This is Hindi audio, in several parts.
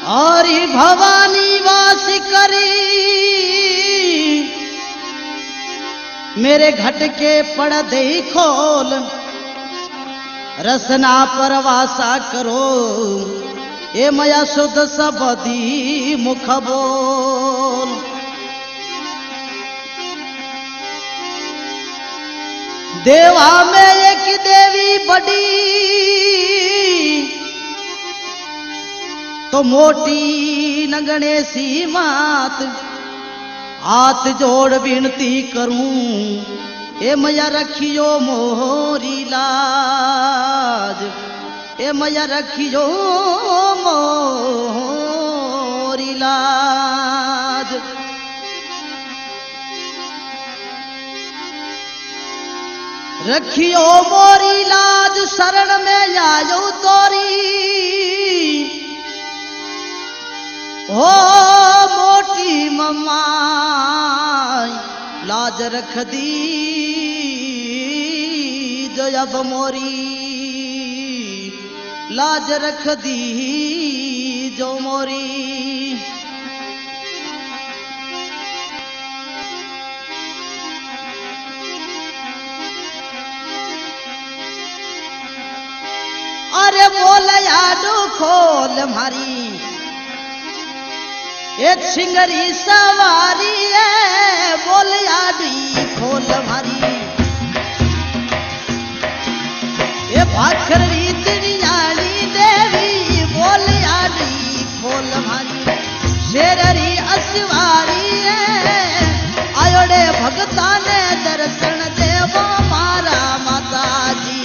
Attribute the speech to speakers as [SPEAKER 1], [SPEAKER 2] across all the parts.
[SPEAKER 1] और भवानी वास करी मेरे घट के पड़दे खोल रसना पर वासा करो ए मया शुद्ध सबदी मुख बोल। देवा में एक देवी बड़ी तो मोटी न गणेशी मात हाथ जोड़ विनती करूं ए मैया रखियो मोरी लाज ए मैया रखियो मोरी लाज। रखियो मोरी लाज शरण में आयो तोरी हो मोटी मम्मा लाज रख दी जो अब मोरी लाज रख दी जो मोरी। अरे बोल यादू खोल मारी एक सिंगरी सवारी है बोल यादी खोल मारी ये भाखर रीतनियाली देवी बोल यादी खोल मारी शेररी असवारी है आयोड़े भगता ने दर्शन देवो मारा माता जी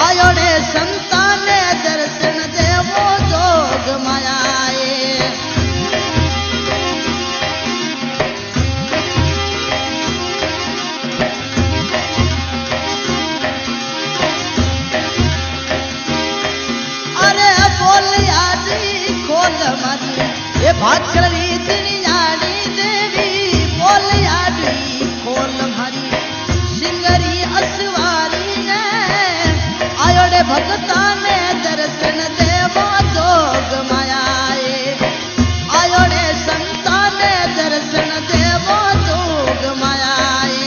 [SPEAKER 1] आयोड़े संता ने दर्शन देवो जोग मायाए। ये भाखर रीतनियाली देवी बोल यादी खोल मारी सिंगरी असवारी ने आयोड़े भगता ने दर्शन देवो जोग मायाए आयोड़े संता ने दर्शन देवो जोग मायाए।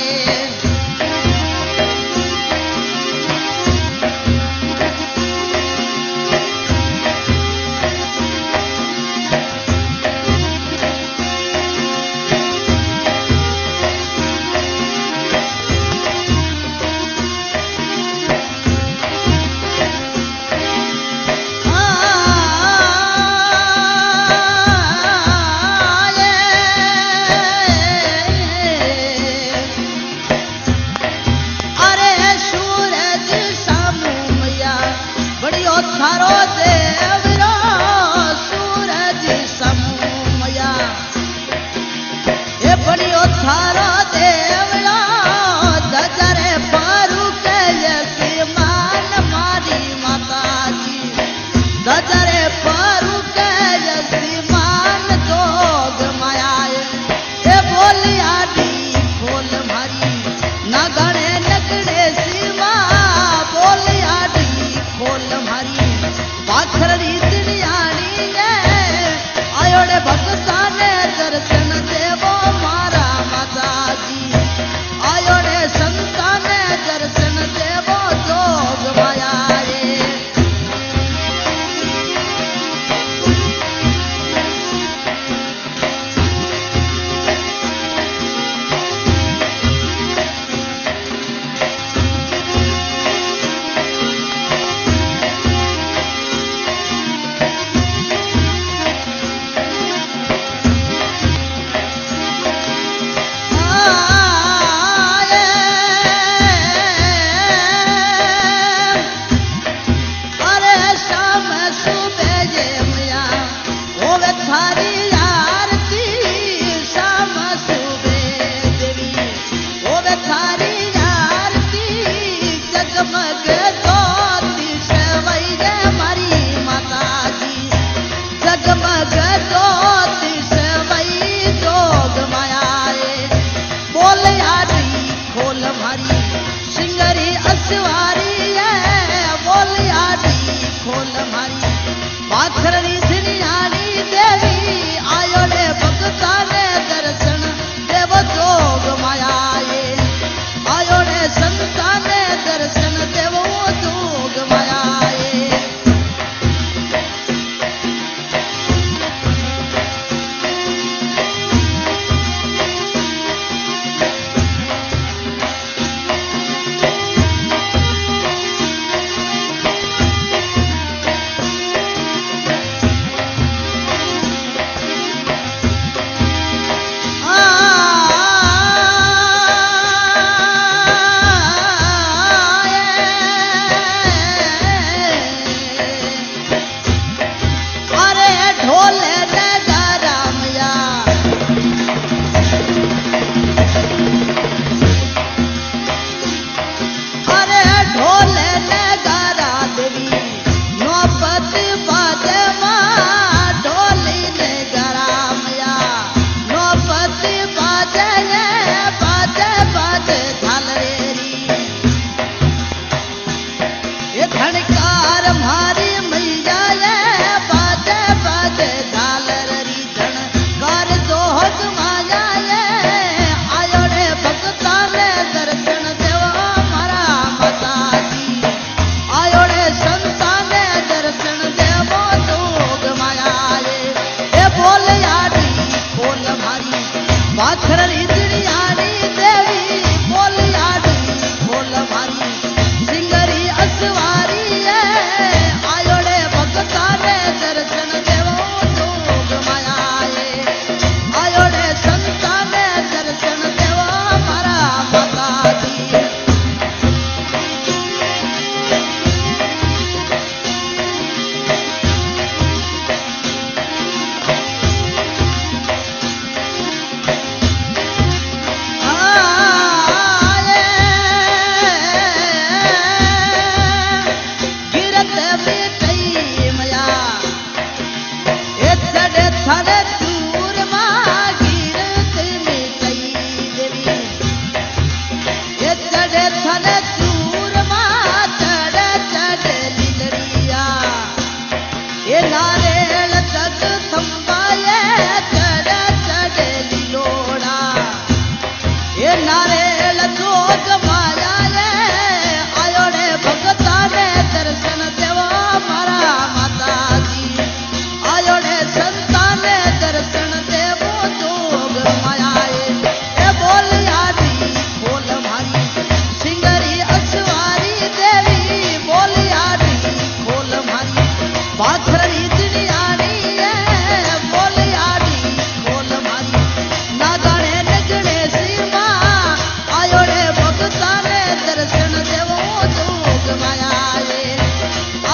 [SPEAKER 1] माया रे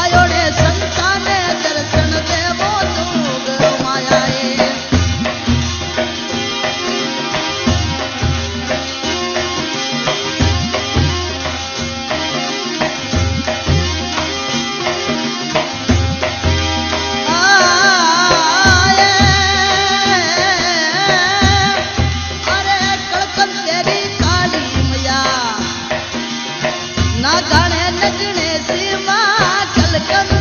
[SPEAKER 1] आयो ने संताने दर्शन देवो जोग माया रे ना गाने नचने सी मां कलकन